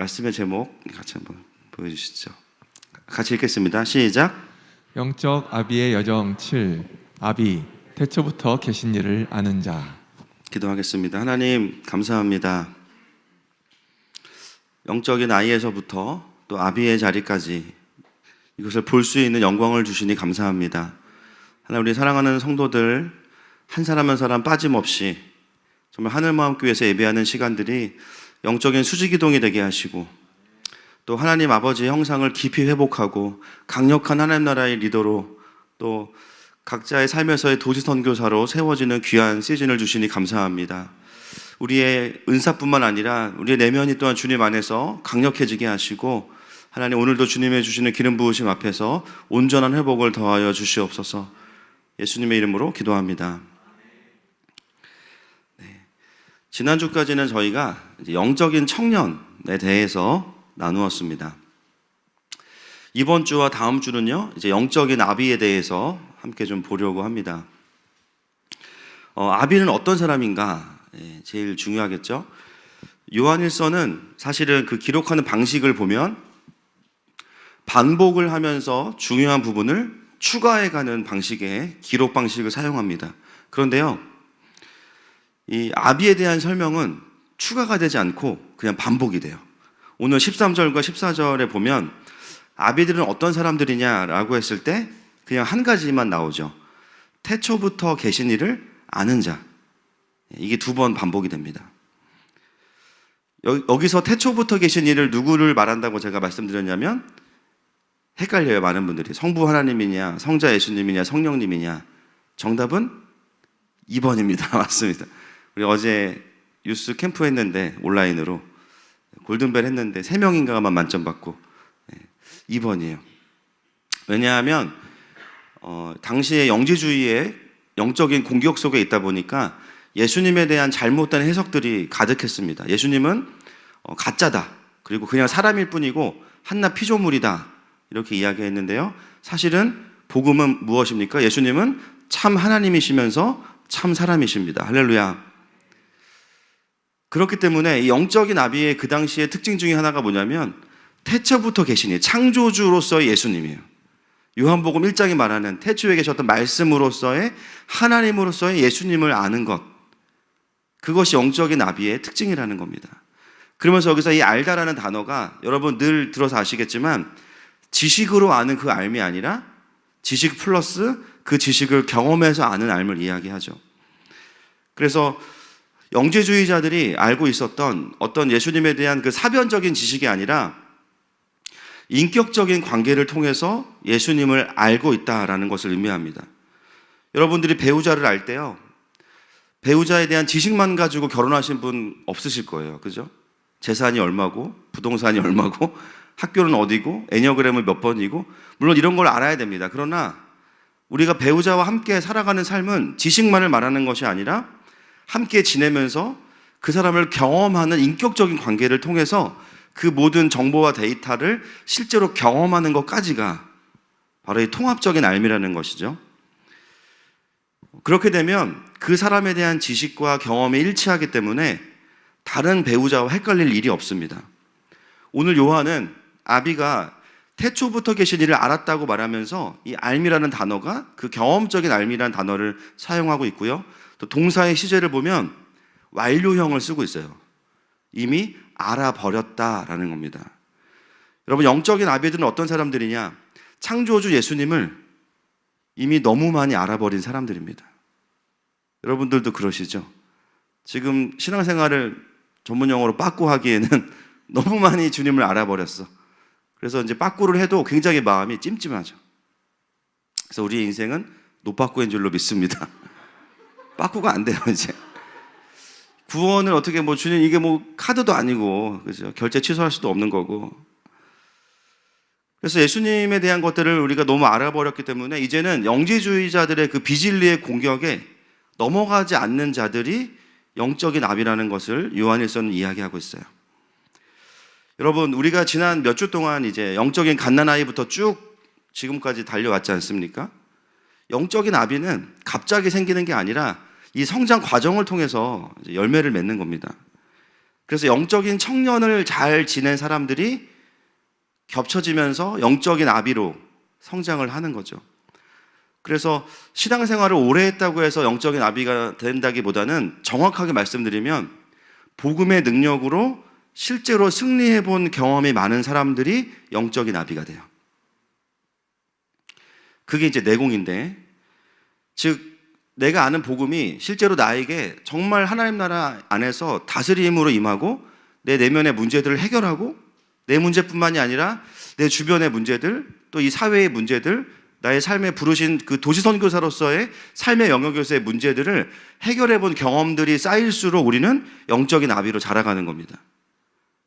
말씀의 제목 같이 한번 보여주시죠. 같이 읽겠습니다. 시작. 영적 아비의 여정 7. 아비, 태초부터 계신 일을 아는 자. 기도하겠습니다. 하나님 감사합니다. 영적인 아이에서부터 또 아비의 자리까지 이것을 볼 수 있는 영광을 주시니 감사합니다. 하나님, 우리 사랑하는 성도들 한 사람 한 사람 빠짐없이 정말 하늘마음교회에서 예배하는 시간들이 영적인 수지기동이 되게 하시고 또 하나님 아버지의 형상을 깊이 회복하고 강력한 하나님 나라의 리더로 또 각자의 삶에서의 도시선교사로 세워지는 귀한 시즌을 주시니 감사합니다. 우리의 은사뿐만 아니라 우리의 내면이 또한 주님 안에서 강력해지게 하시고 하나님, 오늘도 주님의 주시는 기름 부으심 앞에서 온전한 회복을 더하여 주시옵소서. 예수님의 이름으로 기도합니다. 지난주까지는 저희가 영적인 청년에 대해서 나누었습니다. 이번 주와 다음 주는요, 이제 영적인 아비에 대해서 함께 좀 보려고 합니다. 아비는 어떤 사람인가? 제일 중요하겠죠. 요한일서는 사실은 그 기록하는 방식을 보면 반복을 하면서 중요한 부분을 추가해가는 방식의 기록 방식을 사용합니다. 그런데요, 이 아비에 대한 설명은 추가가 되지 않고 그냥 반복이 돼요. 오늘 13절과 14절에 보면 아비들은 어떤 사람들이냐라고 했을 때 그냥 한 가지만 나오죠. 태초부터 계신 이를 아는 자. 이게 2번 반복이 됩니다. 여기서 태초부터 계신 이를 누구를 말한다고 제가 말씀드렸냐면 헷갈려요, 많은 분들이. 성부 하나님이냐, 성자 예수님이냐, 성령님이냐. 정답은 2번입니다. 맞습니다. 우리 어제 유스 캠프 했는데 온라인으로 골든벨 했는데 3명인가만 만점 받고 2번이에요. 왜냐하면 당시의 영지주의의 영적인 공격 속에 있다 보니까 예수님에 대한 잘못된 해석들이 가득했습니다. 예수님은 가짜다, 그리고 그냥 사람일 뿐이고 한낱 피조물이다, 이렇게 이야기했는데요. 사실은 복음은 무엇입니까? 예수님은 참 하나님이시면서 참 사람이십니다. 할렐루야. 그렇기 때문에 이 영적인 아비의 그 당시의 특징 중에 하나가 뭐냐면 태초부터 계시니 창조주로서의 예수님이에요. 요한복음 1장이 말하는 태초에 계셨던 말씀으로서의 하나님으로서의 예수님을 아는 것, 그것이 영적인 아비의 특징이라는 겁니다. 그러면서 여기서 이 알다라는 단어가 여러분 늘 들어서 아시겠지만 지식으로 아는 그 알미 아니라 지식 플러스 그 지식을 경험해서 아는 알을 이야기하죠. 그래서 영재주의자들이 알고 있었던 어떤 예수님에 대한 그 사변적인 지식이 아니라 인격적인 관계를 통해서 예수님을 알고 있다라는 것을 의미합니다. 여러분들이 배우자를 알 때요, 배우자에 대한 지식만 가지고 결혼하신 분 없으실 거예요. 그죠? 재산이 얼마고, 부동산이 얼마고, 학교는 어디고, 애니어그램은 몇 번이고, 물론 이런 걸 알아야 됩니다. 그러나 우리가 배우자와 함께 살아가는 삶은 지식만을 말하는 것이 아니라 함께 지내면서 그 사람을 경험하는 인격적인 관계를 통해서 그 모든 정보와 데이터를 실제로 경험하는 것까지가 바로 이 통합적인 알미라는 것이죠. 그렇게 되면 그 사람에 대한 지식과 경험이 일치하기 때문에 다른 배우자와 헷갈릴 일이 없습니다. 오늘 요한은 아비가 태초부터 계신 이를 알았다고 말하면서 이 알미라는 단어가 그 경험적인 알미라는 단어를 사용하고 있고요. 또 동사의 시제를 보면 완료형을 쓰고 있어요. 이미 알아버렸다라는 겁니다. 여러분, 영적인 아비들은 어떤 사람들이냐? 창조주 예수님을 이미 너무 많이 알아버린 사람들입니다. 여러분들도 그러시죠? 지금 신앙생활을 전문용어로 빠꾸 하기에는 너무 많이 주님을 알아버렸어. 그래서 이제 빠꾸를 해도 굉장히 마음이 찜찜하죠. 그래서 우리의 인생은 노빠꾸인 줄로 믿습니다. 빠꾸가 안 돼요, 이제. 구원을 어떻게 주님, 이게 카드도 아니고, 그죠? 결제 취소할 수도 없는 거고. 그래서 예수님에 대한 것들을 우리가 너무 알아버렸기 때문에 이제는 영지주의자들의 그 비진리의 공격에 넘어가지 않는 자들이 영적인 아비라는 것을 요한일서는 이야기하고 있어요. 여러분, 우리가 지난 몇 주 동안 이제 영적인 갓난아이부터 쭉 지금까지 달려왔지 않습니까? 영적인 아비는 갑자기 생기는 게 아니라 이 성장 과정을 통해서 열매를 맺는 겁니다. 그래서 영적인 청년을 잘 지낸 사람들이 겹쳐지면서 영적인 아비로 성장을 하는 거죠. 그래서 신앙생활을 오래 했다고 해서 영적인 아비가 된다기보다는 정확하게 말씀드리면 복음의 능력으로 실제로 승리해 본 경험이 많은 사람들이 영적인 아비가 돼요. 그게 이제 내공인데, 즉 내가 아는 복음이 실제로 나에게 정말 하나님 나라 안에서 다스림으로 임하고 내 내면의 문제들을 해결하고 내 문제뿐만이 아니라 내 주변의 문제들, 또 이 사회의 문제들, 나의 삶에 부르신 그 도시선교사로서의 삶의 영역에서의 문제들을 해결해 본 경험들이 쌓일수록 우리는 영적인 아비로 자라가는 겁니다.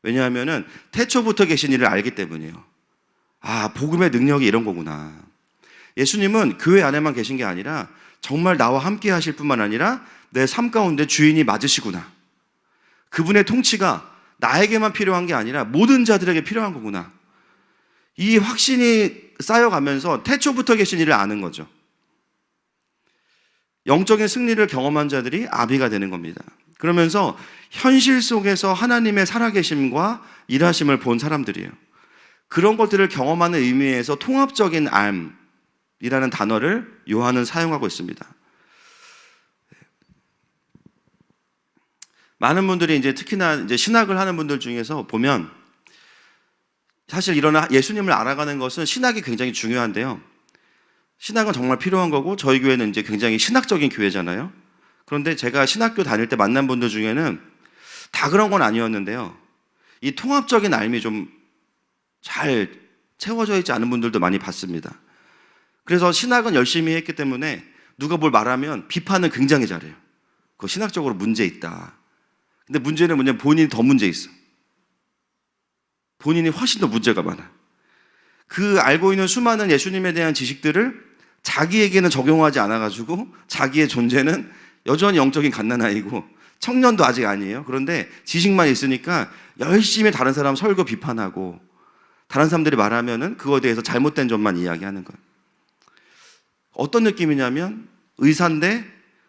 왜냐하면은 태초부터 계신 이를 알기 때문이에요. 아, 복음의 능력이 이런 거구나. 예수님은 교회 안에만 계신 게 아니라 정말 나와 함께 하실 뿐만 아니라 내 삶 가운데 주인이 맞으시구나. 그분의 통치가 나에게만 필요한 게 아니라 모든 자들에게 필요한 거구나. 이 확신이 쌓여가면서 태초부터 계신 이를 아는 거죠. 영적인 승리를 경험한 자들이 아비가 되는 겁니다. 그러면서 현실 속에서 하나님의 살아계심과 일하심을 본 사람들이에요. 그런 것들을 경험하는 의미에서 통합적인 암이라는 단어를 요한은 사용하고 있습니다. 많은 분들이 이제 특히나 이제 신학을 하는 분들 중에서 보면 사실 이런 예수님을 알아가는 것은 신학이 굉장히 중요한데요. 신학은 정말 필요한 거고 저희 교회는 이제 굉장히 신학적인 교회잖아요. 그런데 제가 신학교 다닐 때 만난 분들 중에는 다 그런 건 아니었는데요. 이 통합적인 알미 좀 잘 채워져 있지 않은 분들도 많이 봤습니다. 그래서 신학은 열심히 했기 때문에 누가 뭘 말하면 비판은 굉장히 잘해요. 그거 신학적으로 문제 있다. 근데 문제는 뭐냐면 본인이 더 문제 있어. 본인이 훨씬 더 문제가 많아. 그 알고 있는 수많은 예수님에 대한 지식들을 자기에게는 적용하지 않아가지고 자기의 존재는 여전히 영적인 갓난아이고 청년도 아직 아니에요. 그런데 지식만 있으니까 열심히 다른 사람 설교 비판하고 다른 사람들이 말하면은 그거에 대해서 잘못된 점만 이야기하는 거예요. 어떤 느낌이냐면 의사인데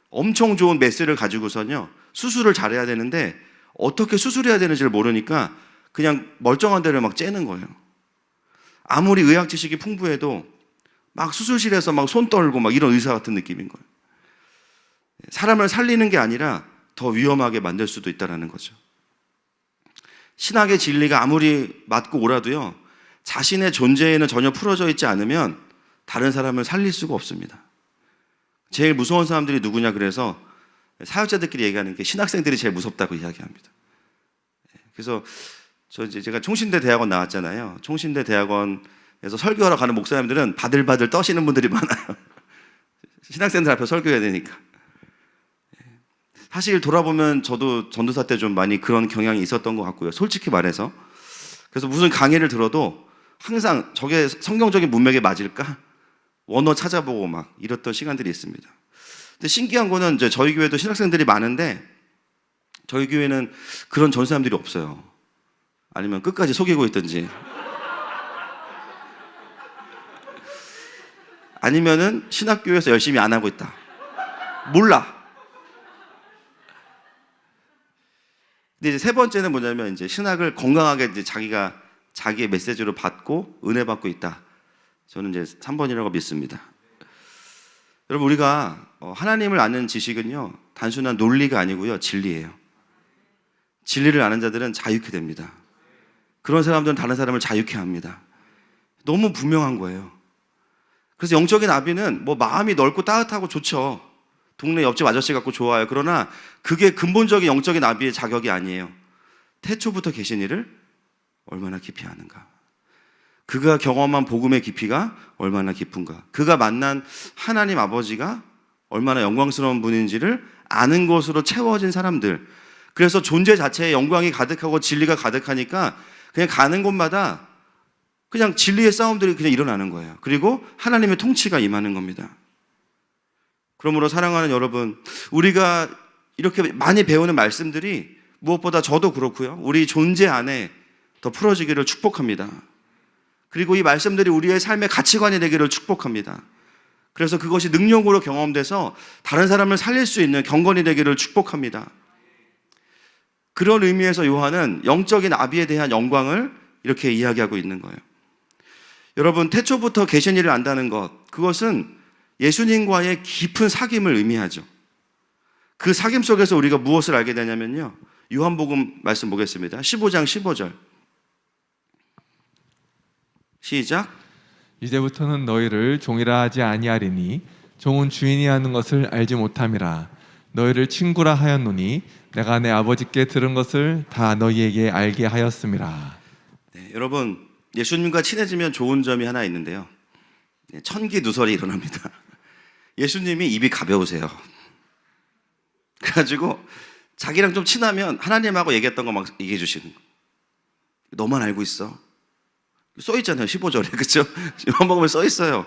엄청 좋은 메스를 가지고서는요 수술을 잘해야 되는데 어떻게 수술해야 되는지를 모르니까 그냥 멀쩡한 데를 막 째는 거예요. 아무리 의학 지식이 풍부해도 막 수술실에서 막 손 떨고 막 이런 의사 같은 느낌인 거예요. 사람을 살리는 게 아니라 더 위험하게 만들 수도 있다는 거죠. 신학의 진리가 아무리 맞고 옳아도요 자신의 존재에는 전혀 풀어져 있지 않으면 다른 사람을 살릴 수가 없습니다. 제일 무서운 사람들이 누구냐 그래서 사역자들끼리 얘기하는 게 신학생들이 제일 무섭다고 이야기합니다. 그래서 제가 총신대 대학원 나왔잖아요. 총신대 대학원에서 설교하러 가는 목사님들은 바들바들 떠시는 분들이 많아요. 신학생들 앞에 설교해야 되니까. 사실 돌아보면 저도 전도사 때 좀 많이 그런 경향이 있었던 것 같고요. 솔직히 말해서. 그래서 무슨 강의를 들어도 항상 저게 성경적인 문맥에 맞을까? 원어 찾아보고 막 이랬던 시간들이 있습니다. 근데 신기한 거는 이제 저희 교회도 신학생들이 많은데 저희 교회는 그런 전사님들이 없어요. 아니면 끝까지 속이고 있든지 아니면은 신학교에서 열심히 안 하고 있다. 몰라. 근데 이제 세 번째는 뭐냐면 이제 신학을 건강하게 이제 자기의 메시지로 받고 은혜 받고 있다. 저는 이제 3번이라고 믿습니다. 여러분 우리가 하나님을 아는 지식은요 단순한 논리가 아니고요 진리예요. 진리를 아는 자들은 자유케 됩니다. 그런 사람들은 다른 사람을 자유케 합니다. 너무 분명한 거예요. 그래서 영적인 아비는 뭐 마음이 넓고 따뜻하고 좋죠. 동네 옆집 아저씨 같고 좋아요. 그러나 그게 근본적인 영적인 아비의 자격이 아니에요. 태초부터 계신 이를 얼마나 깊이 아는가. 그가 경험한 복음의 깊이가 얼마나 깊은가. 그가 만난 하나님 아버지가 얼마나 영광스러운 분인지를 아는 것으로 채워진 사람들. 그래서 존재 자체에 영광이 가득하고 진리가 가득하니까 그냥 가는 곳마다 그냥 진리의 싸움들이 그냥 일어나는 거예요. 그리고 하나님의 통치가 임하는 겁니다. 그러므로 사랑하는 여러분, 우리가 이렇게 많이 배우는 말씀들이 무엇보다 저도 그렇고요. 우리 존재 안에 더 풀어지기를 축복합니다. 그리고 이 말씀들이 우리의 삶의 가치관이 되기를 축복합니다. 그래서 그것이 능력으로 경험돼서 다른 사람을 살릴 수 있는 경건이 되기를 축복합니다. 그런 의미에서 요한은 영적인 아비에 대한 영광을 이렇게 이야기하고 있는 거예요. 여러분, 태초부터 계신 이를 안다는 것, 그것은 예수님과의 깊은 사귐을 의미하죠. 그 사귐 속에서 우리가 무엇을 알게 되냐면요, 요한복음 말씀 보겠습니다. 15장 15절 시작. 이제부터는 너희를 종이라 하지 아니하리니 종은 주인이 하는 것을 알지 못함이라. 너희를 친구라 하였노니 내가 내 아버지께 들은 것을 다 너희에게 알게 하였음이라. 네, 여러분, 예수님과 친해지면 좋은 점이 하나 있는데요, 천기누설이 일어납니다. 예수님이 입이 가벼우세요. 그래가지고 자기랑 좀 친하면 하나님하고 얘기했던 거 막 얘기해 주시는 거. 너만 알고 있어. 써 있잖아요, 15절에. 그렇죠? 요한복음에 써 있어요.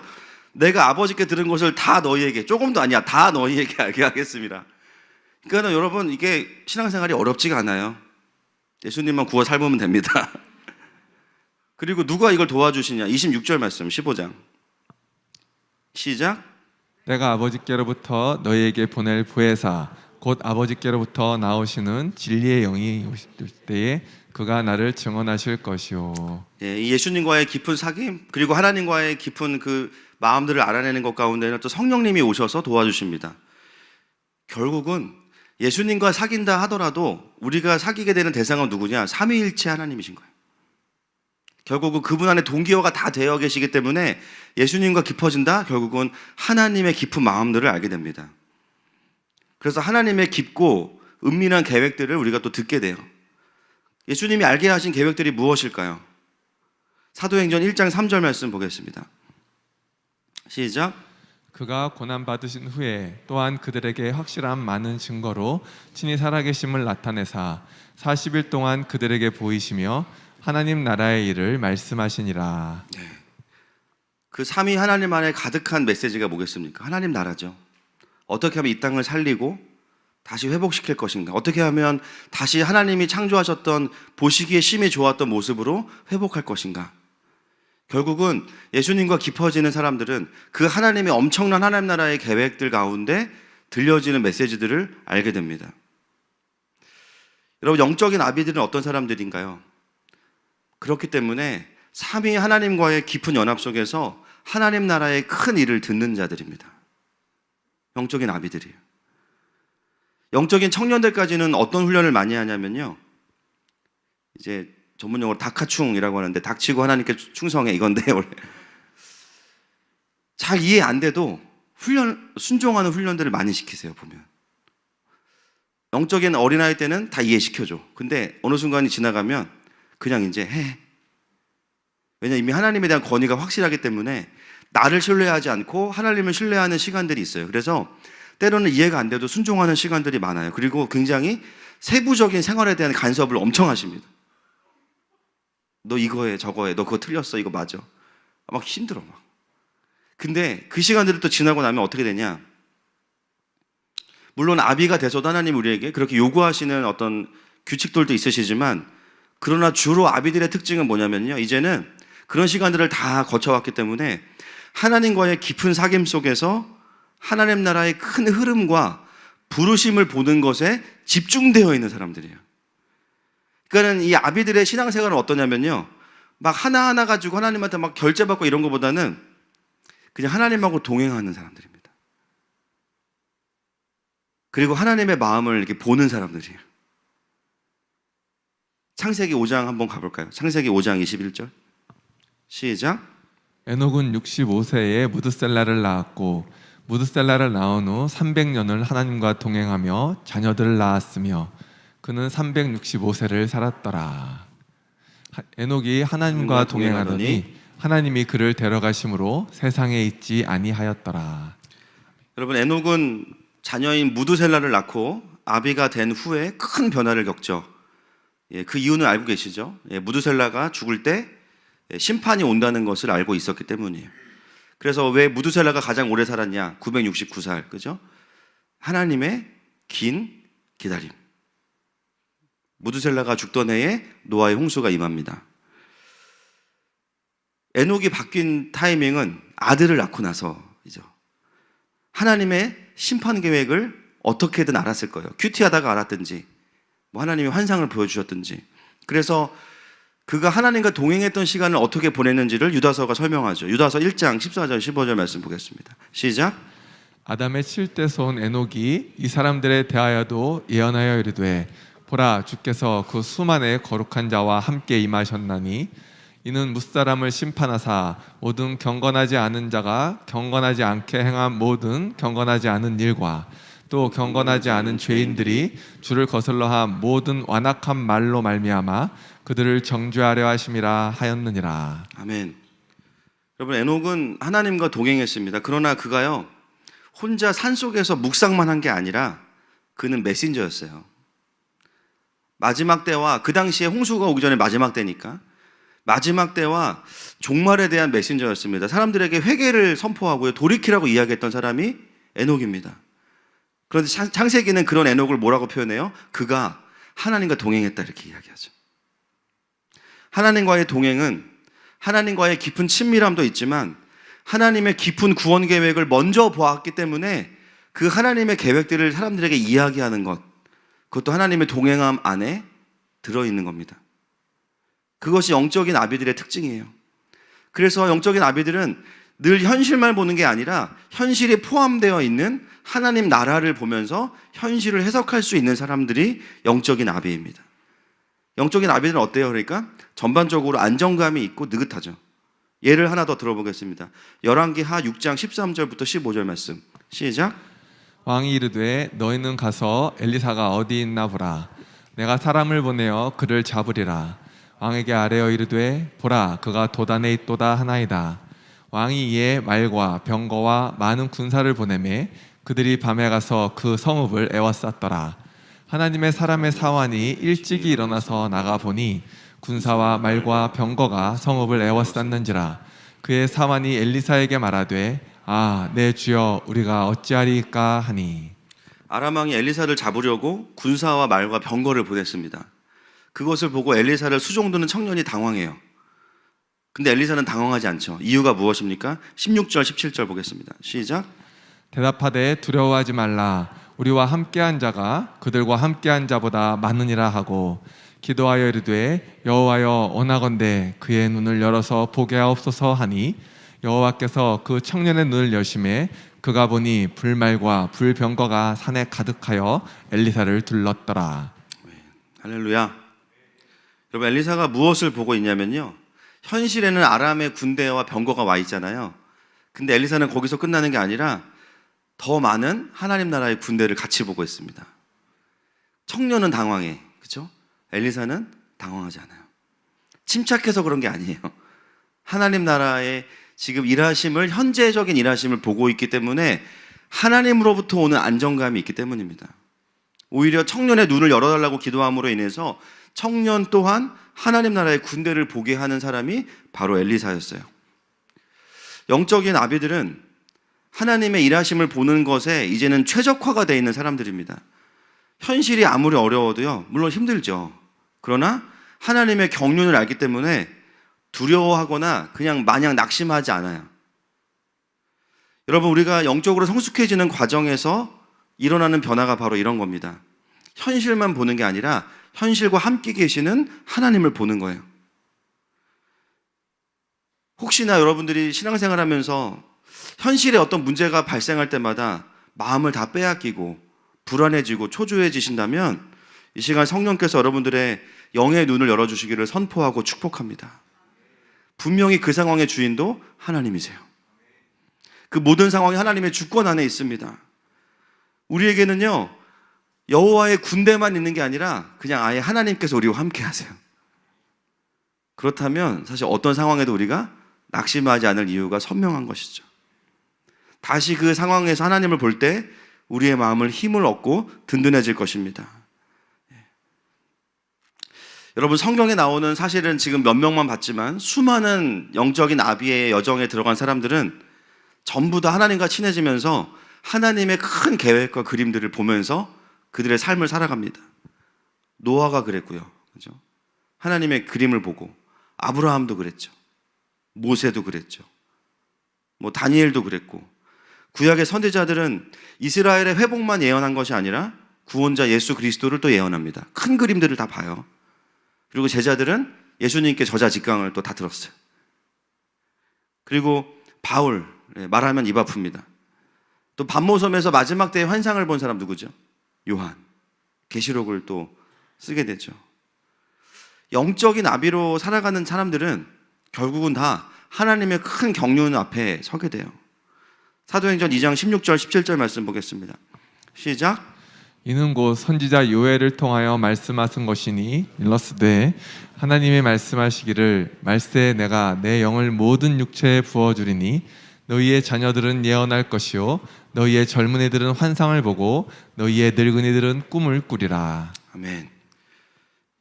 내가 아버지께 들은 것을 다 너희에게, 조금도 아니야, 다 너희에게 알게 하겠습니다. 그러니까 여러분, 이게 신앙생활이 어렵지가 않아요. 예수님만 구워 삶으면 됩니다. 그리고 누가 이걸 도와주시냐? 26절 말씀 15장 시작. 내가 아버지께로부터 너희에게 보낼 보혜사 곧 아버지께로부터 나오시는 진리의 영이 오실 때에 그가 나를 증언하실 것이요. 예, 이 예수님과의 깊은 사귐, 그리고 하나님과의 깊은 그 마음들을 알아내는 것 가운데는 또 성령님이 오셔서 도와주십니다. 결국은 예수님과 사귄다 하더라도 우리가 사귀게 되는 대상은 누구냐? 삼위일체 하나님이신 거예요. 결국은 그분 안에 동기화가 다 되어 계시기 때문에 예수님과 깊어진다? 결국은 하나님의 깊은 마음들을 알게 됩니다. 그래서 하나님의 깊고 은밀한 계획들을 우리가 또 듣게 돼요. 예수님이 알게 하신 계획들이 무엇일까요? 사도행전 1장 3절 말씀 보겠습니다. 시작. 그가 고난받으신 후에 또한 그들에게 확실한 많은 증거로 친히 살아계심을 나타내사 40일 동안 그들에게 보이시며 하나님 나라의 일을 말씀하시니라. 네. 그 삼위 하나님 안에 가득한 메시지가 뭐겠습니까? 하나님 나라죠. 어떻게 하면 이 땅을 살리고 다시 회복시킬 것인가? 어떻게 하면 다시 하나님이 창조하셨던 보시기에 심히 좋았던 모습으로 회복할 것인가? 결국은 예수님과 깊어지는 사람들은 그 하나님의 엄청난 하나님 나라의 계획들 가운데 들려지는 메시지들을 알게 됩니다. 여러분, 영적인 아비들은 어떤 사람들인가요? 그렇기 때문에 삼위 하나님과의 깊은 연합 속에서 하나님 나라의 큰 일을 듣는 자들입니다. 영적인 아비들이에요. 영적인 청년들까지는 어떤 훈련을 많이 하냐면요, 이제 전문용어로 닥하충이라고 하는데, 닥치고 하나님께 충성해, 이건데 원래 잘 이해 안 돼도 순종하는 훈련들을 많이 시키세요. 보면 영적인 어린아이 때는 다 이해시켜줘. 근데 어느 순간이 지나가면 그냥 이제 해. 왜냐, 이미 하나님에 대한 권위가 확실하기 때문에 나를 신뢰하지 않고 하나님을 신뢰하는 시간들이 있어요. 그래서 때로는 이해가 안 돼도 순종하는 시간들이 많아요. 그리고 굉장히 세부적인 생활에 대한 간섭을 엄청 하십니다. 너 이거 해, 저거 해, 너 그거 틀렸어, 이거 맞아. 막 힘들어 막. 근데 그 시간들이 또 지나고 나면 어떻게 되냐? 물론 아비가 돼서도 하나님 우리에게 그렇게 요구하시는 어떤 규칙들도 있으시지만, 그러나 주로 아비들의 특징은 뭐냐면요, 이제는 그런 시간들을 다 거쳐왔기 때문에 하나님과의 깊은 사귐 속에서 하나님 나라의 큰 흐름과 부르심을 보는 것에 집중되어 있는 사람들이에요. 그러니까 이 아비들의 신앙생활은 어떠냐면요, 막 하나하나 가지고 하나님한테 막 결제받고 이런 것보다는 그냥 하나님하고 동행하는 사람들입니다. 그리고 하나님의 마음을 이렇게 보는 사람들이에요. 창세기 5장 한번 가볼까요? 창세기 5장 21절 시작. 에녹은 65세에 무드셀라를 낳았고 무드셀라를 낳은 후 300년을 하나님과 동행하며 자녀들을 낳았으며 그는 365세를 살았더라. 에녹이 하나님과 동행하더니 하나님이 그를 데려가심으로 세상에 있지 아니하였더라. 여러분, 에녹은 자녀인 무드셀라를 낳고 아비가 된 후에 큰 변화를 겪죠. 그 이유는 알고 계시죠? 무드셀라가 죽을 때 심판이 온다는 것을 알고 있었기 때문이에요. 그래서 왜 무드셀라가 가장 오래 살았냐? 969살, 그죠? 하나님의 긴 기다림. 무드셀라가 죽던 해에 노아의 홍수가 임합니다. 에녹이 바뀐 타이밍은 아들을 낳고 나서이죠. 하나님의 심판 계획을 어떻게든 알았을 거예요. 큐티하다가 알았든지 뭐 하나님이 환상을 보여주셨든지. 그래서 그가 하나님과 동행했던 시간을 어떻게 보냈는지를 유다서가 설명하죠. 유다서 1장 14절 15절 말씀 보겠습니다. 시작. 아담의 7대 손 에녹이 이 사람들에 대하여도 예언하여 이르되 보라 주께서 그 수만의 거룩한 자와 함께 임하셨나니 이는 무사람을 심판하사 모든 경건하지 않은 자가 경건하지 않게 행한 모든 경건하지 않은 일과 또 경건하지 않은 죄인들이 주를 거슬러 한 모든 완악한 말로 말미암아 그들을 정죄하려 하심이라 하였느니라. 아멘. 여러분, 에녹은 하나님과 동행했습니다. 그러나 그가요, 혼자 산속에서 묵상만 한 게 아니라 그는 메신저였어요. 마지막 때와, 그 당시에 홍수가 오기 전에 마지막 때니까 마지막 때와 종말에 대한 메신저였습니다. 사람들에게 회개를 선포하고요, 돌이키라고 이야기했던 사람이 에녹입니다. 그런데 창세기는 그런 에녹을 뭐라고 표현해요? 그가 하나님과 동행했다, 이렇게 이야기하죠. 하나님과의 동행은 하나님과의 깊은 친밀함도 있지만 하나님의 깊은 구원 계획을 먼저 보았기 때문에 그 하나님의 계획들을 사람들에게 이야기하는 것, 그것도 하나님의 동행함 안에 들어있는 겁니다. 그것이 영적인 아비들의 특징이에요. 그래서 영적인 아비들은 늘 현실만 보는 게 아니라 현실이 포함되어 있는 하나님 나라를 보면서 현실을 해석할 수 있는 사람들이 영적인 아비입니다. 영적인 아비들은 어때요? 그러니까 전반적으로 안정감이 있고 느긋하죠. 예를 하나 더 들어보겠습니다. 열왕기하 6장 13절부터 15절 말씀. 시작. 왕이 이르되 너희는 가서 엘리사가 어디 있나 보라. 내가 사람을 보내어 그를 잡으리라. 왕에게 아뢰어 이르되 보라 그가 도단에 있도다 하나이다. 왕이 이에 말과 병거와 많은 군사를 보내매 그들이 밤에 가서 그 성읍을 에워쌌더라. 하나님의 사람의 사환이 일찍이 일어나서 나가보니 군사와 말과 병거가 성읍을 에워쌌는지라. 그의 사환이 엘리사에게 말하되 아, 내 주여 우리가 어찌하리까 하니. 아람 왕이 엘리사를 잡으려고 군사와 말과 병거를 보냈습니다. 그것을 보고 엘리사를 수종드는 청년이 당황해요. 근데 엘리사는 당황하지 않죠. 이유가 무엇입니까? 16절 17절 보겠습니다. 시작. 대답하되 두려워하지 말라. 우리와 함께한 자가 그들과 함께한 자보다 많으니라 하고 기도하여 이르되 여호와여 원하건대 그의 눈을 열어서 보게 하옵소서 하니 여호와께서 그 청년의 눈을 여심해 그가 보니 불말과 불병거가 산에 가득하여 엘리사를 둘렀더라. 할렐루야. 여러분, 엘리사가 무엇을 보고 있냐면요, 현실에는 아람의 군대와 병거가 와 있잖아요. 근데 엘리사는 거기서 끝나는 게 아니라 더 많은 하나님 나라의 군대를 같이 보고 있습니다. 청년은 당황해, 그렇죠? 엘리사는 당황하지 않아요. 침착해서 그런 게 아니에요. 하나님 나라의 지금 일하심을, 현재적인 일하심을 보고 있기 때문에 하나님으로부터 오는 안정감이 있기 때문입니다. 오히려 청년의 눈을 열어달라고 기도함으로 인해서 청년 또한 하나님 나라의 군대를 보게 하는 사람이 바로 엘리사였어요. 영적인 아비들은 하나님의 일하심을 보는 것에 이제는 최적화가 되어 있는 사람들입니다. 현실이 아무리 어려워도요, 물론 힘들죠. 그러나 하나님의 경륜을 알기 때문에 두려워하거나 그냥 마냥 낙심하지 않아요. 여러분, 우리가 영적으로 성숙해지는 과정에서 일어나는 변화가 바로 이런 겁니다. 현실만 보는 게 아니라 현실과 함께 계시는 하나님을 보는 거예요. 혹시나 여러분들이 신앙생활하면서 현실에 어떤 문제가 발생할 때마다 마음을 다 빼앗기고 불안해지고 초조해지신다면 이 시간 성령께서 여러분들의 영의 눈을 열어주시기를 선포하고 축복합니다. 분명히 그 상황의 주인도 하나님이세요. 그 모든 상황이 하나님의 주권 안에 있습니다. 우리에게는요, 여호와의 군대만 있는 게 아니라 그냥 아예 하나님께서 우리와 함께 하세요. 그렇다면 사실 어떤 상황에도 우리가 낙심하지 않을 이유가 선명한 것이죠. 다시 그 상황에서 하나님을 볼 때 우리의 마음을 힘을 얻고 든든해질 것입니다. 여러분, 성경에 나오는, 사실은 지금 몇 명만 봤지만 수많은 영적인 아비의 여정에 들어간 사람들은 전부 다 하나님과 친해지면서 하나님의 큰 계획과 그림들을 보면서 그들의 삶을 살아갑니다. 노아가 그랬고요, 그죠? 하나님의 그림을 보고, 아브라함도 그랬죠. 모세도 그랬죠. 다니엘도 그랬고, 구약의 선지자들은 이스라엘의 회복만 예언한 것이 아니라 구원자 예수 그리스도를 또 예언합니다. 큰 그림들을 다 봐요. 그리고 제자들은 예수님께 저자 직강을 또 다 들었어요. 그리고 바울, 말하면 입 아픕니다. 또 반모섬에서 마지막 때의 환상을 본 사람 누구죠? 요한. 계시록을 또 쓰게 되죠. 영적인 아비로 살아가는 사람들은 결국은 다 하나님의 큰 경륜 앞에 서게 돼요. 사도행전 2장 16절 17절 말씀 보겠습니다. 시작. 이는 곧 선지자 요엘을 통하여 말씀하신 것이니 일러스되 하나님이 말씀하시기를 말세 내가 내 영을 모든 육체에 부어주리니 너희의 자녀들은 예언할 것이요 너희의 젊은이들은 환상을 보고 너희의 늙은이들은 꿈을 꾸리라. 아멘.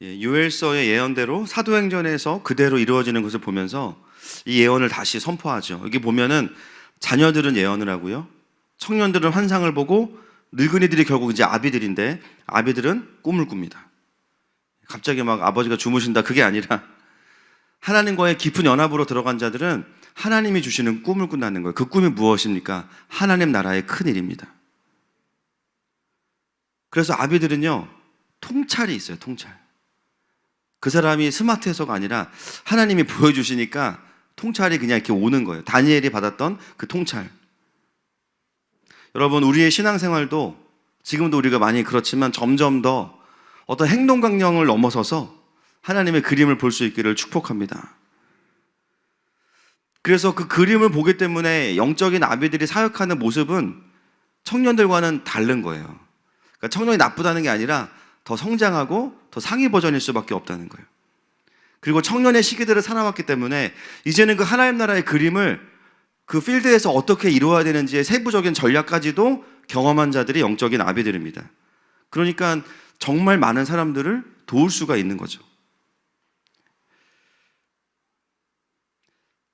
요엘서의 예언대로 사도행전에서 그대로 이루어지는 것을 보면서 이 예언을 다시 선포하죠. 여기 보면은 자녀들은 예언을 하고요, 청년들은 환상을 보고, 늙은이들이 결국 이제 아비들인데 아비들은 꿈을 꿉니다. 갑자기 막 아버지가 주무신다, 그게 아니라 하나님과의 깊은 연합으로 들어간 자들은 하나님이 주시는 꿈을 꾼다는 거예요. 그 꿈이 무엇입니까? 하나님 나라의 큰 일입니다. 그래서 아비들은요, 통찰이 있어요. 통찰. 그 사람이 스마트해서가 아니라 하나님이 보여주시니까 통찰이 그냥 이렇게 오는 거예요. 다니엘이 받았던 그 통찰. 여러분, 우리의 신앙생활도 지금도 우리가 많이 그렇지만 점점 더 어떤 행동 강령을 넘어서서 하나님의 그림을 볼 수 있기를 축복합니다. 그래서 그 그림을 보기 때문에 영적인 아비들이 사역하는 모습은 청년들과는 다른 거예요. 그러니까 청년이 나쁘다는 게 아니라 더 성장하고 더 상위 버전일 수밖에 없다는 거예요. 그리고 청년의 시기들을 살아왔기 때문에 이제는 그 하나님 나라의 그림을 그 필드에서 어떻게 이루어야 되는지의 세부적인 전략까지도 경험한 자들이 영적인 아비들입니다. 그러니까 정말 많은 사람들을 도울 수가 있는 거죠.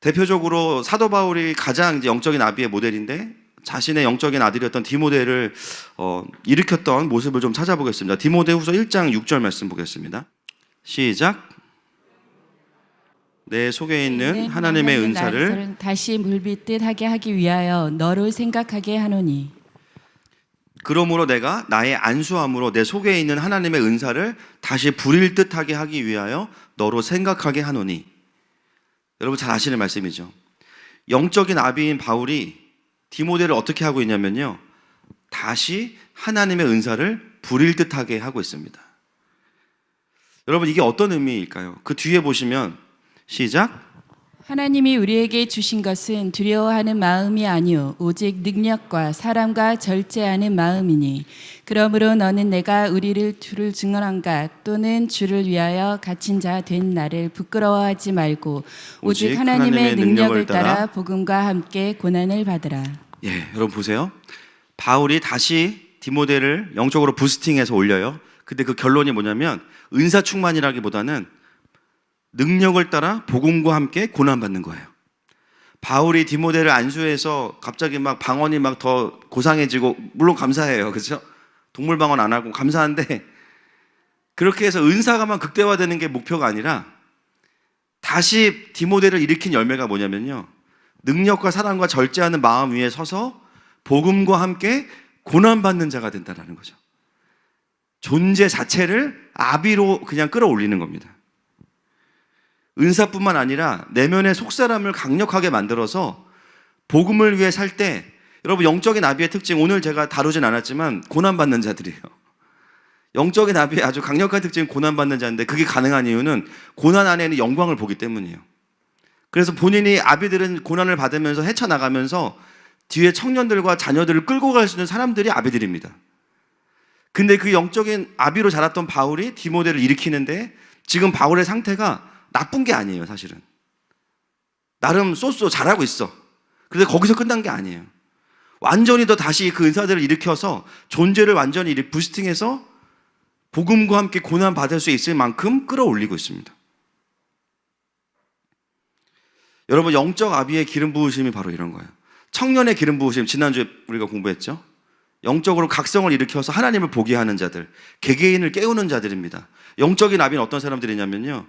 대표적으로 사도 바울이 가장 이제 영적인 아비의 모델인데 자신의 영적인 아들이었던 디모데를 일으켰던 모습을 좀 찾아보겠습니다. 디모데후서 1장 6절 말씀 보겠습니다. 시작. 내 속에 있는 하나님의 은사를 다시 물빛듯 하게 하기 위하여 너를 생각하게 하노니. 그러므로 내가 나의 안수함으로 내 속에 있는 하나님의 은사를 다시 불일 듯하게 하기 위하여 너로 생각하게 하노니. 여러분 잘 아시는 말씀이죠. 영적인 아비인 바울이 디모데를 어떻게 하고 있냐면요, 다시 하나님의 은사를 불일 듯하게 하고 있습니다. 여러분, 이게 어떤 의미일까요? 그 뒤에 보시면 시작. 하나님이 우리에게 주신 것은 두려워하는 마음이 아니요 오직 능력과 사랑과 절제하는 마음이니. 그러므로 너는 내가 우리를 주를 증언한가 또는 주를 위하여 갇힌 자 된 나를 부끄러워하지 말고 오직 하나님의 능력을 따라 복음과 함께 고난을 받으라. 예, 여러분 보세요. 바울이 다시 디모데를 영적으로 부스팅해서 올려요. 근데 그 결론이 뭐냐면 은사 충만이라기보다는 능력을 따라 복음과 함께 고난받는 거예요. 바울이 디모데를 안수해서 갑자기 막 방언이 막 더 고상해지고, 물론 감사해요. 그렇죠? 동물 방언 안 하고 감사한데, 그렇게 해서 은사가만 극대화되는 게 목표가 아니라 다시 디모데를 일으킨 열매가 뭐냐면요, 능력과 사랑과 절제하는 마음 위에 서서 복음과 함께 고난받는 자가 된다는 거죠. 존재 자체를 아비로 그냥 끌어올리는 겁니다. 은사뿐만 아니라 내면의 속사람을 강력하게 만들어서 복음을 위해 살 때, 여러분 영적인 아비의 특징 오늘 제가 다루진 않았지만 고난받는 자들이에요. 영적인 아비의 아주 강력한 특징은 고난받는 자인데, 그게 가능한 이유는 고난 안에는 영광을 보기 때문이에요. 그래서 본인이 아비들은 고난을 받으면서 헤쳐나가면서 뒤에 청년들과 자녀들을 끌고 갈 수 있는 사람들이 아비들입니다. 근데 그 영적인 아비로 자랐던 바울이 디모데를 일으키는데 지금 바울의 상태가 나쁜 게 아니에요. 사실은 나름 쏘쏘 잘하고 있어. 그런데 거기서 끝난 게 아니에요. 완전히 더 다시 그 은사들을 일으켜서 존재를 완전히 부스팅해서 복음과 함께 고난받을 수 있을 만큼 끌어올리고 있습니다. 여러분, 영적 아비의 기름 부으심이 바로 이런 거예요. 청년의 기름 부으심, 지난주에 우리가 공부했죠. 영적으로 각성을 일으켜서 하나님을 보게 하는 자들, 개개인을 깨우는 자들입니다. 영적인 아비는 어떤 사람들이냐면요,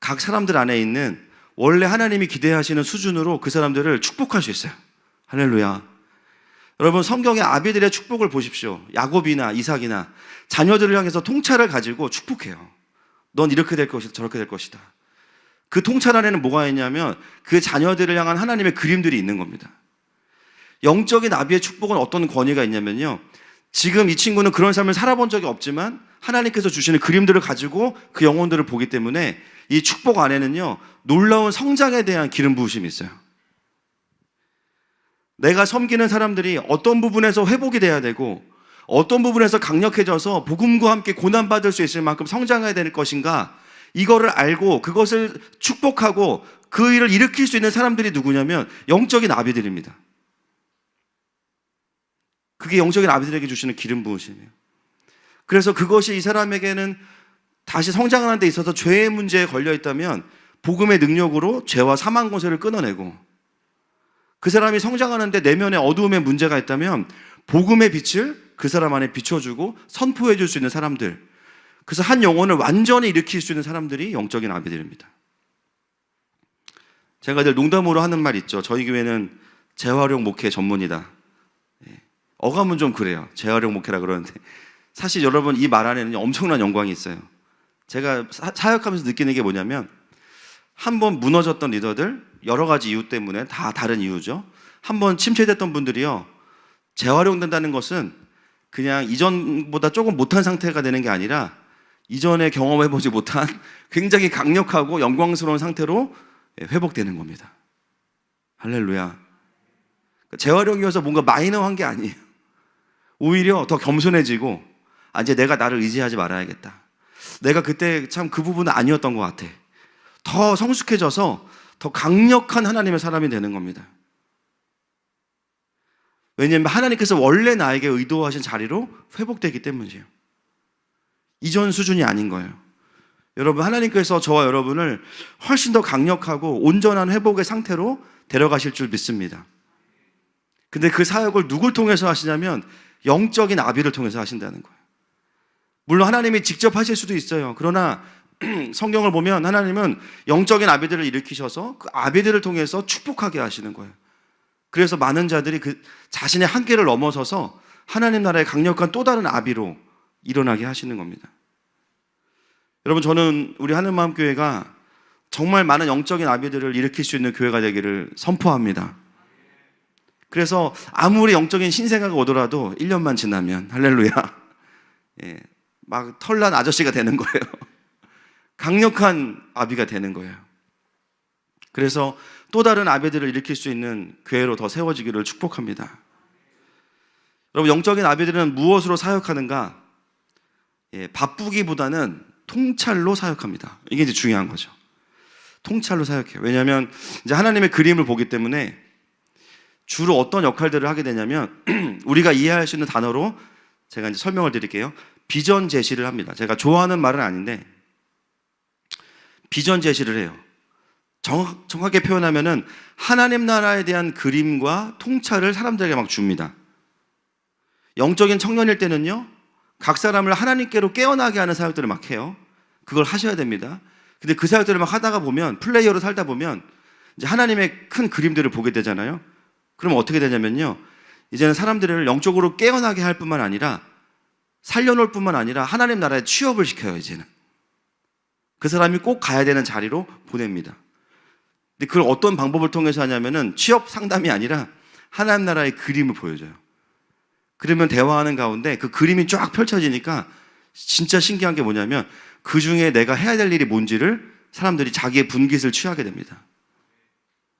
각 사람들 안에 있는 원래 하나님이 기대하시는 수준으로 그 사람들을 축복할 수 있어요. 할렐루야. 여러분 성경의 아비들의 축복을 보십시오. 야곱이나 이삭이나 자녀들을 향해서 통찰을 가지고 축복해요. 넌 이렇게 될 것이다, 저렇게 될 것이다. 그 통찰 안에는 뭐가 있냐면 그 자녀들을 향한 하나님의 그림들이 있는 겁니다. 영적인 아비의 축복은 어떤 권위가 있냐면요, 지금 이 친구는 그런 삶을 살아본 적이 없지만 하나님께서 주시는 그림들을 가지고 그 영혼들을 보기 때문에 이 축복 안에는요 놀라운 성장에 대한 기름 부으심이 있어요. 내가 섬기는 사람들이 어떤 부분에서 회복이 돼야 되고 어떤 부분에서 강력해져서 복음과 함께 고난받을 수 있을 만큼 성장해야 될 것인가, 이거를 알고 그것을 축복하고 그 일을 일으킬 수 있는 사람들이 누구냐면 영적인 아비들입니다. 그게 영적인 아비들에게 주시는 기름 부으심이에요. 그래서 그것이 이 사람에게는 다시 성장하는 데 있어서 죄의 문제에 걸려 있다면 복음의 능력으로 죄와 사망 권세를 끊어내고, 그 사람이 성장하는데 내면에 어두움의 문제가 있다면 복음의 빛을 그 사람 안에 비춰주고 선포해 줄 수 있는 사람들, 그래서 한 영혼을 완전히 일으킬 수 있는 사람들이 영적인 아비들입니다. 제가 늘 농담으로 하는 말 있죠. 저희 교회는 재활용 목회 전문이다. 어감은 좀 그래요. 재활용 목회라 그러는데 사실 여러분 이 말 안에는 엄청난 영광이 있어요. 제가 사역하면서 느끼는 게 뭐냐면, 한번 무너졌던 리더들, 여러 가지 이유 때문에 다 다른 이유죠. 한번 침체됐던 분들이요, 재활용된다는 것은 그냥 이전보다 조금 못한 상태가 되는 게 아니라 이전에 경험해보지 못한 굉장히 강력하고 영광스러운 상태로 회복되는 겁니다. 할렐루야. 재활용이어서 뭔가 마이너한 게 아니에요. 오히려 더 겸손해지고, 이제 내가 나를 의지하지 말아야겠다. 내가 그때 참 그 부분은 아니었던 것 같아. 더 성숙해져서 더 강력한 하나님의 사람이 되는 겁니다. 왜냐하면 하나님께서 원래 나에게 의도하신 자리로 회복되기 때문이에요. 이전 수준이 아닌 거예요. 여러분, 하나님께서 저와 여러분을 훨씬 더 강력하고 온전한 회복의 상태로 데려가실 줄 믿습니다. 근데 그 사역을 누굴 통해서 하시냐면 영적인 아비를 통해서 하신다는 거예요. 물론 하나님이 직접 하실 수도 있어요. 그러나 성경을 보면 하나님은 영적인 아비들을 일으키셔서 그 아비들을 통해서 축복하게 하시는 거예요. 그래서 많은 자들이 그 자신의 한계를 넘어서서 하나님 나라의 강력한 또 다른 아비로 일어나게 하시는 겁니다. 여러분, 저는 우리 하늘마음교회가 정말 많은 영적인 아비들을 일으킬 수 있는 교회가 되기를 선포합니다. 그래서 아무리 영적인 신생아가 오더라도 1년만 지나면 할렐루야, 막 털난 아저씨가 되는 거예요. 강력한 아비가 되는 거예요. 그래서 또 다른 아비들을 일으킬 수 있는 교회로 더 세워지기를 축복합니다. 여러분, 영적인 아비들은 무엇으로 사역하는가? 바쁘기보다는 통찰로 사역합니다. 이게 이제 중요한 거죠. 통찰로 사역해요. 왜냐하면 이제 하나님의 그림을 보기 때문에 주로 어떤 역할들을 하게 되냐면 우리가 이해할 수 있는 단어로 제가 이제 설명을 드릴게요. 비전 제시를 합니다. 제가 좋아하는 말은 아닌데 비전 제시를 해요. 정확하게 표현하면은 하나님 나라에 대한 그림과 통찰을 사람들에게 막 줍니다. 영적인 청년일 때는요, 각 사람을 하나님께로 깨어나게 하는 사역들을 막 해요. 그걸 하셔야 됩니다. 근데 그 사역들을 막 하다가 보면, 플레이어로 살다 보면 이제 하나님의 큰 그림들을 보게 되잖아요. 그럼 어떻게 되냐면요, 이제는 사람들을 영적으로 깨어나게 할 뿐만 아니라 살려놓을 뿐만 아니라 하나님 나라에 취업을 시켜요. 이제는 그 사람이 꼭 가야 되는 자리로 보냅니다. 근데 그걸 어떤 방법을 통해서 하냐면은 취업 상담이 아니라 하나님 나라의 그림을 보여줘요. 그러면 대화하는 가운데 그 그림이 쫙 펼쳐지니까 진짜 신기한 게 뭐냐면 그 중에 내가 해야 될 일이 뭔지를 사람들이 자기의 분깃을 취하게 됩니다.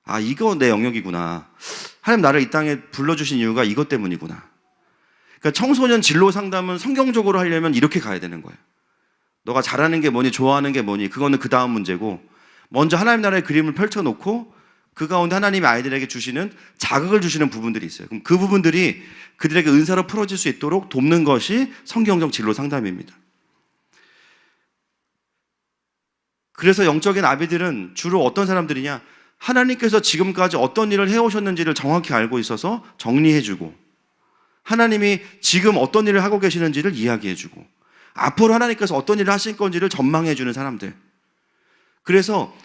아, 이거 내 영역이구나. 하나님 나를 이 땅에 불러주신 이유가 이것 때문이구나. 그러니까 청소년 진로 상담은 성경적으로 하려면 이렇게 가야 되는 거예요. 너가 잘하는 게 뭐니, 좋아하는 게 뭐니, 그거는 그 다음 문제고, 먼저 하나님 나라의 그림을 펼쳐놓고 그 가운데 하나님이 아이들에게 주시는 자극을 주시는 부분들이 있어요. 그럼 그 부분들이 그들에게 은사로 풀어질 수 있도록 돕는 것이 성경적 진로 상담입니다. 그래서 영적인 아비들은 주로 어떤 사람들이냐, 하나님께서 지금까지 어떤 일을 해오셨는지를 정확히 알고 있어서 정리해주고, 하나님이 지금 어떤 일을 하고 계시는지를 이야기해주고, 앞으로 하나님께서 어떤 일을 하실 건지를 전망해주는 사람들. 그래서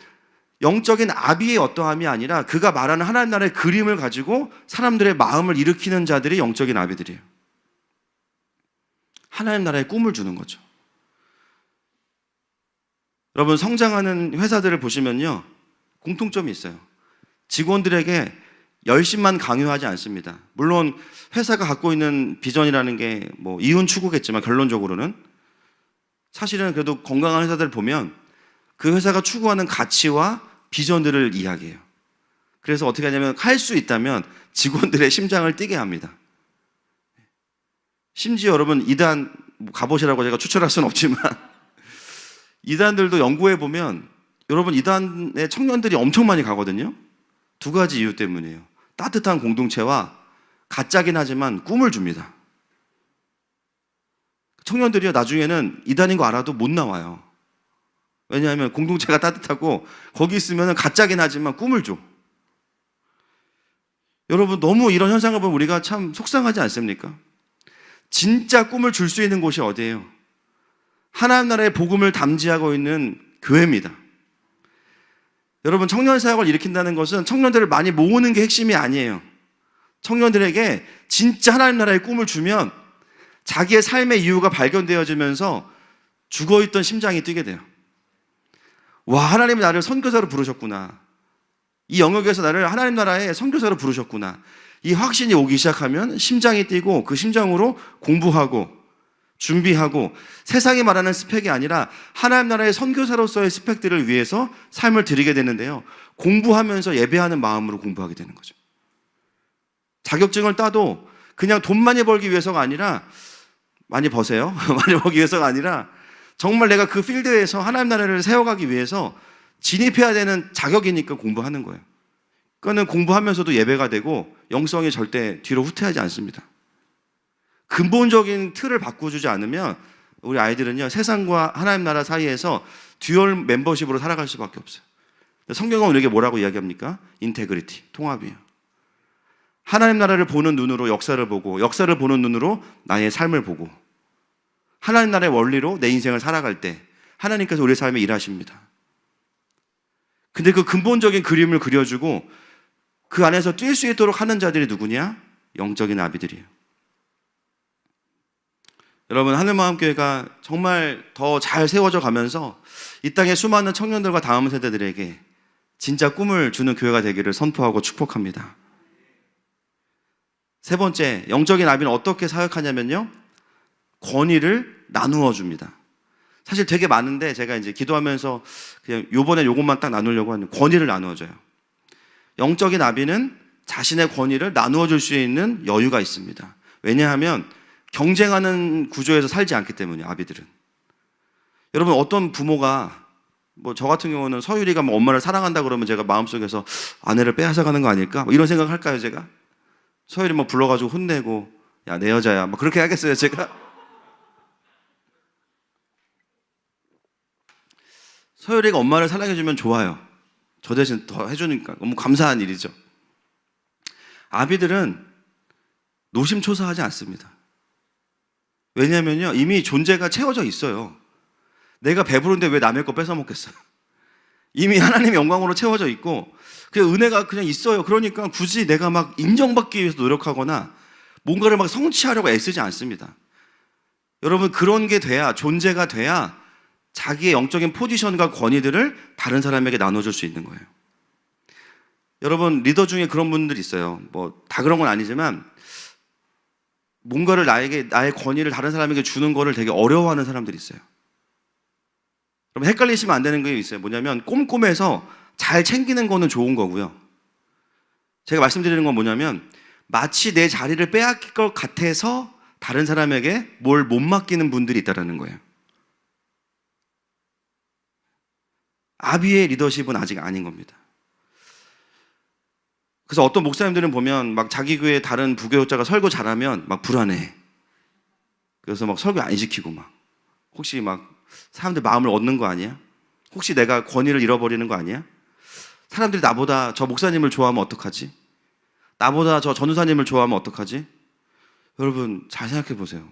영적인 아비의 어떠함이 아니라 그가 말하는 하나님 나라의 그림을 가지고 사람들의 마음을 일으키는 자들이 영적인 아비들이에요. 하나님 나라의 꿈을 주는 거죠. 여러분, 성장하는 회사들을 보시면요, 공통점이 있어요. 직원들에게 열심만 강요하지 않습니다. 물론 회사가 갖고 있는 비전이라는 게 뭐 이윤 추구겠지만 결론적으로는 사실은 그래도 건강한 회사들 보면 그 회사가 추구하는 가치와 비전들을 이야기해요. 그래서 어떻게 하냐면 할 수 있다면 직원들의 심장을 뛰게 합니다. 심지어 여러분 이단 가보시라고 제가 추천할 수는 없지만 이단들도 연구해 보면 여러분 이단의 청년들이 엄청 많이 가거든요. 두 가지 이유 때문이에요. 따뜻한 공동체와 가짜긴 하지만 꿈을 줍니다. 청년들이요, 나중에는 이단인 거 알아도 못 나와요. 왜냐하면 공동체가 따뜻하고 거기 있으면 가짜긴 하지만 꿈을 줘. 여러분, 너무 이런 현상을 보면 우리가 참 속상하지 않습니까? 진짜 꿈을 줄 수 있는 곳이 어디예요? 하나님 나라의 복음을 담지하고 있는 교회입니다. 여러분, 청년 사역을 일으킨다는 것은 청년들을 많이 모으는 게 핵심이 아니에요. 청년들에게 진짜 하나님 나라의 꿈을 주면 자기의 삶의 이유가 발견되어지면서 죽어있던 심장이 뛰게 돼요. 와, 하나님이 나를 선교사로 부르셨구나. 이 영역에서 나를 하나님 나라의 선교사로 부르셨구나. 이 확신이 오기 시작하면 심장이 뛰고 그 심장으로 공부하고 준비하고 세상이 말하는 스펙이 아니라 하나님 나라의 선교사로서의 스펙들을 위해서 삶을 드리게 되는데요. 공부하면서 예배하는 마음으로 공부하게 되는 거죠. 자격증을 따도 그냥 돈 많이 벌기 위해서가 아니라, 많이 버세요. 많이 벌기 위해서가 아니라 정말 내가 그 필드에서 하나님 나라를 세워가기 위해서 진입해야 되는 자격이니까 공부하는 거예요. 그거는 공부하면서도 예배가 되고 영성이 절대 뒤로 후퇴하지 않습니다. 근본적인 틀을 바꿔주지 않으면 우리 아이들은요, 세상과 하나님 나라 사이에서 듀얼 멤버십으로 살아갈 수밖에 없어요. 성경은 우리에게 뭐라고 이야기합니까? 인테그리티, 통합이에요. 하나님 나라를 보는 눈으로 역사를 보고, 역사를 보는 눈으로 나의 삶을 보고, 하나님 나라의 원리로 내 인생을 살아갈 때 하나님께서 우리 삶에 일하십니다. 근데 그 근본적인 그림을 그려주고 그 안에서 뛸 수 있도록 하는 자들이 누구냐? 영적인 아비들이에요. 여러분, 하늘마음교회가 정말 더 잘 세워져 가면서 이 땅의 수많은 청년들과 다음 세대들에게 진짜 꿈을 주는 교회가 되기를 선포하고 축복합니다. 세 번째, 영적인 아비는 어떻게 사역하냐면요, 권위를 나누어 줍니다. 사실 되게 많은데 제가 이제 기도하면서 그냥 요번에 요것만 딱 나누려고 하는, 권위를 나누어 줘요. 영적인 아비는 자신의 권위를 나누어 줄 수 있는 여유가 있습니다. 왜냐하면 경쟁하는 구조에서 살지 않기 때문에, 아비들은. 여러분, 어떤 부모가, 뭐 저 같은 경우는 서유리가 뭐 엄마를 사랑한다 그러면 제가 마음속에서 아내를 빼앗아가는 거 아닐까? 뭐 이런 생각 할까요, 제가? 서유리 뭐 불러가지고 혼내고, 야, 내 여자야, 뭐 그렇게 하겠어요, 제가? 서유리가 엄마를 사랑해주면 좋아요. 저 대신 더 해주니까 너무 감사한 일이죠. 아비들은 노심초사하지 않습니다. 왜냐면요, 이미 존재가 채워져 있어요. 내가 배부른데 왜 남의 거 뺏어 먹겠어요? 이미 하나님의 영광으로 채워져 있고 그 은혜가 그냥 있어요. 그러니까 굳이 내가 막 인정받기 위해서 노력하거나 뭔가를 막 성취하려고 애쓰지 않습니다. 여러분, 그런 게 돼야, 존재가 돼야 자기의 영적인 포지션과 권위들을 다른 사람에게 나눠줄 수 있는 거예요. 여러분, 리더 중에 그런 분들이 있어요. 뭐 다 그런 건 아니지만 뭔가를 나의 권위를 다른 사람에게 주는 거를 되게 어려워하는 사람들이 있어요. 여러분, 헷갈리시면 안 되는 게 있어요. 뭐냐면 꼼꼼해서 잘 챙기는 거는 좋은 거고요. 제가 말씀드리는 건 뭐냐면 마치 내 자리를 빼앗길 것 같아서 다른 사람에게 뭘 못 맡기는 분들이 있다는 거예요. 아비의 리더십은 아직 아닌 겁니다. 그래서 어떤 목사님들은 보면 막 자기 교회 다른 부교육자가 설교 잘하면 막 불안해. 그래서 막 설교 안 시키고 막 혹시 막 사람들 마음을 얻는 거 아니야? 혹시 내가 권위를 잃어버리는 거 아니야? 사람들이 나보다 저 목사님을 좋아하면 어떡하지? 나보다 저 전우사님을 좋아하면 어떡하지? 여러분, 잘 생각해 보세요.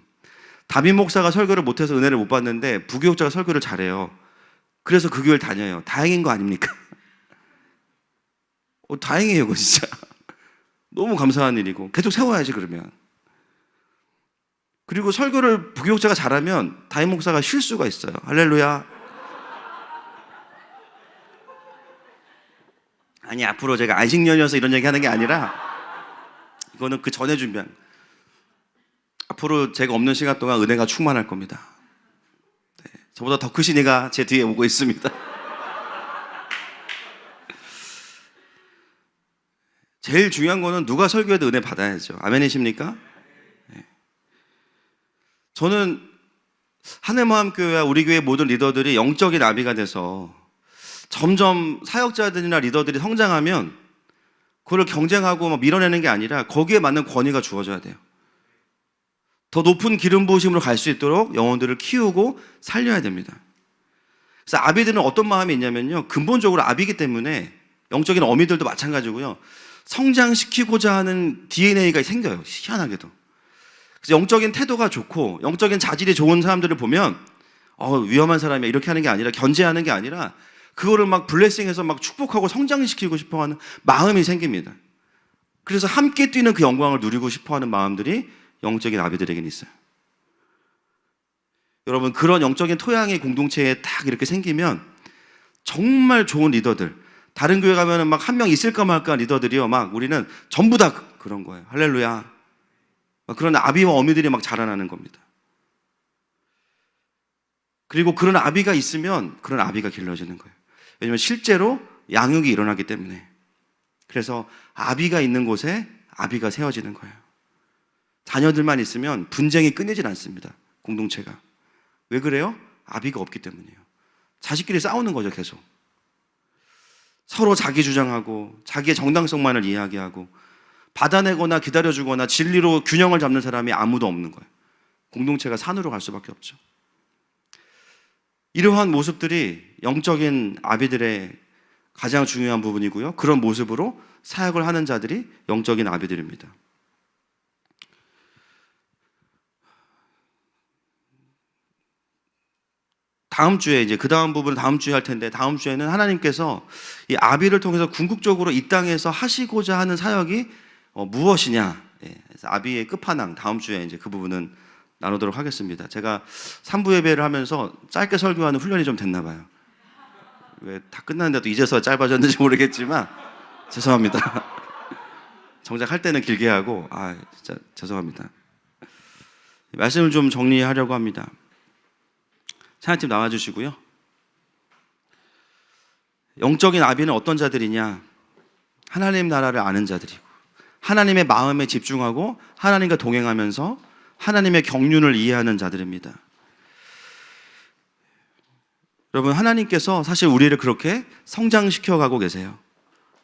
담임 목사가 설교를 못해서 은혜를 못 받는데 부교육자가 설교를 잘해요. 그래서 그 교회를 다녀요. 다행인 거 아닙니까? 다행이에요, 그거 진짜. 너무 감사한 일이고 계속 세워야지 그러면. 그리고 설교를 부교육자가 잘하면 담임 목사가 쉴 수가 있어요. 할렐루야. 아니, 앞으로 제가 안식년이어서 이런 얘기 하는 게 아니라 이거는 그 전에 준비한, 앞으로 제가 없는 시간 동안 은혜가 충만할 겁니다. 네, 저보다 더 크신 이가 제 뒤에 오고 있습니다. 제일 중요한 거는 누가 설교해도 은혜 받아야죠. 아멘이십니까? 네. 저는 하늘마음교회와 우리 교회 모든 리더들이 영적인 나비가 돼서 점점 사역자들이나 리더들이 성장하면 그걸 경쟁하고 막 밀어내는 게 아니라 거기에 맞는 권위가 주어져야 돼요. 더 높은 기름 부으심으로 갈 수 있도록 영혼들을 키우고 살려야 됩니다. 그래서 아비들은 어떤 마음이 있냐면요, 근본적으로 아비이기 때문에 영적인 어미들도 마찬가지고요, 성장시키고자 하는 DNA가 생겨요. 희한하게도. 그래서 영적인 태도가 좋고 영적인 자질이 좋은 사람들을 보면 위험한 사람이야 이렇게 하는 게 아니라, 견제하는 게 아니라 그거를 막 블레싱해서 막 축복하고 성장시키고 싶어하는 마음이 생깁니다. 그래서 함께 뛰는 그 영광을 누리고 싶어하는 마음들이 영적인 아비들에게는 있어요. 여러분, 그런 영적인 토양이 공동체에 딱 이렇게 생기면 정말 좋은 리더들, 다른 교회 가면은 막 한 명 있을까 말까 리더들이요, 막 우리는 전부 다 그런 거예요. 할렐루야. 그런 아비와 어미들이 막 자라나는 겁니다. 그리고 그런 아비가 있으면 그런 아비가 길러지는 거예요. 왜냐하면 실제로 양육이 일어나기 때문에. 그래서 아비가 있는 곳에 아비가 세워지는 거예요. 자녀들만 있으면 분쟁이 끊이질 않습니다. 공동체가. 왜 그래요? 아비가 없기 때문이에요. 자식끼리 싸우는 거죠, 계속. 서로 자기 주장하고 자기의 정당성만을 이야기하고 받아내거나 기다려주거나 진리로 균형을 잡는 사람이 아무도 없는 거예요. 공동체가 산으로 갈 수밖에 없죠. 이러한 모습들이 영적인 아비들의 가장 중요한 부분이고요, 그런 모습으로 사역을 하는 자들이 영적인 아비들입니다. 다음 주에 이제 그 다음 부분을 다음 주에 할 텐데, 다음 주에는 하나님께서 이 아비를 통해서 궁극적으로 이 땅에서 하시고자 하는 사역이 무엇이냐, 그래서 아비의 끝판왕, 다음 주에 이제 그 부분은 나누도록 하겠습니다. 제가 3부 예배를 하면서 짧게 설교하는 훈련이 좀 됐나 봐요. 왜 다 끝났는데도 이제서 짧아졌는지 모르겠지만 죄송합니다. 정작 할 때는 길게 하고 진짜 죄송합니다. 말씀을 좀 정리하려고 합니다. 찬양팀 나와주시고요. 영적인 아비는 어떤 자들이냐? 하나님 나라를 아는 자들이고 하나님의 마음에 집중하고 하나님과 동행하면서 하나님의 경륜을 이해하는 자들입니다. 여러분, 하나님께서 사실 우리를 그렇게 성장시켜 가고 계세요.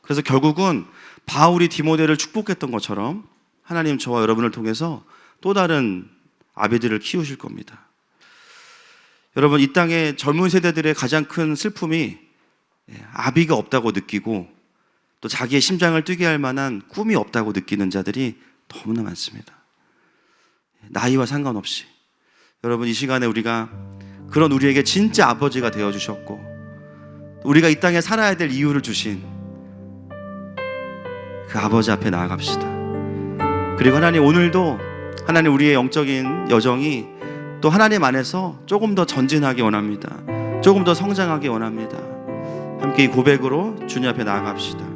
그래서 결국은 바울이 디모데를 축복했던 것처럼 하나님 저와 여러분을 통해서 또 다른 아비들을 키우실 겁니다. 여러분, 이 땅의 젊은 세대들의 가장 큰 슬픔이 아비가 없다고 느끼고 또 자기의 심장을 뛰게 할 만한 꿈이 없다고 느끼는 자들이 너무나 많습니다. 나이와 상관없이. 여러분, 이 시간에 우리가 그런 우리에게 진짜 아버지가 되어주셨고 우리가 이 땅에 살아야 될 이유를 주신 그 아버지 앞에 나아갑시다. 그리고 하나님, 오늘도 하나님 우리의 영적인 여정이 또 하나님 안에서 조금 더 전진하기 원합니다. 조금 더 성장하기 원합니다. 함께 이 고백으로 주님 앞에 나아갑시다.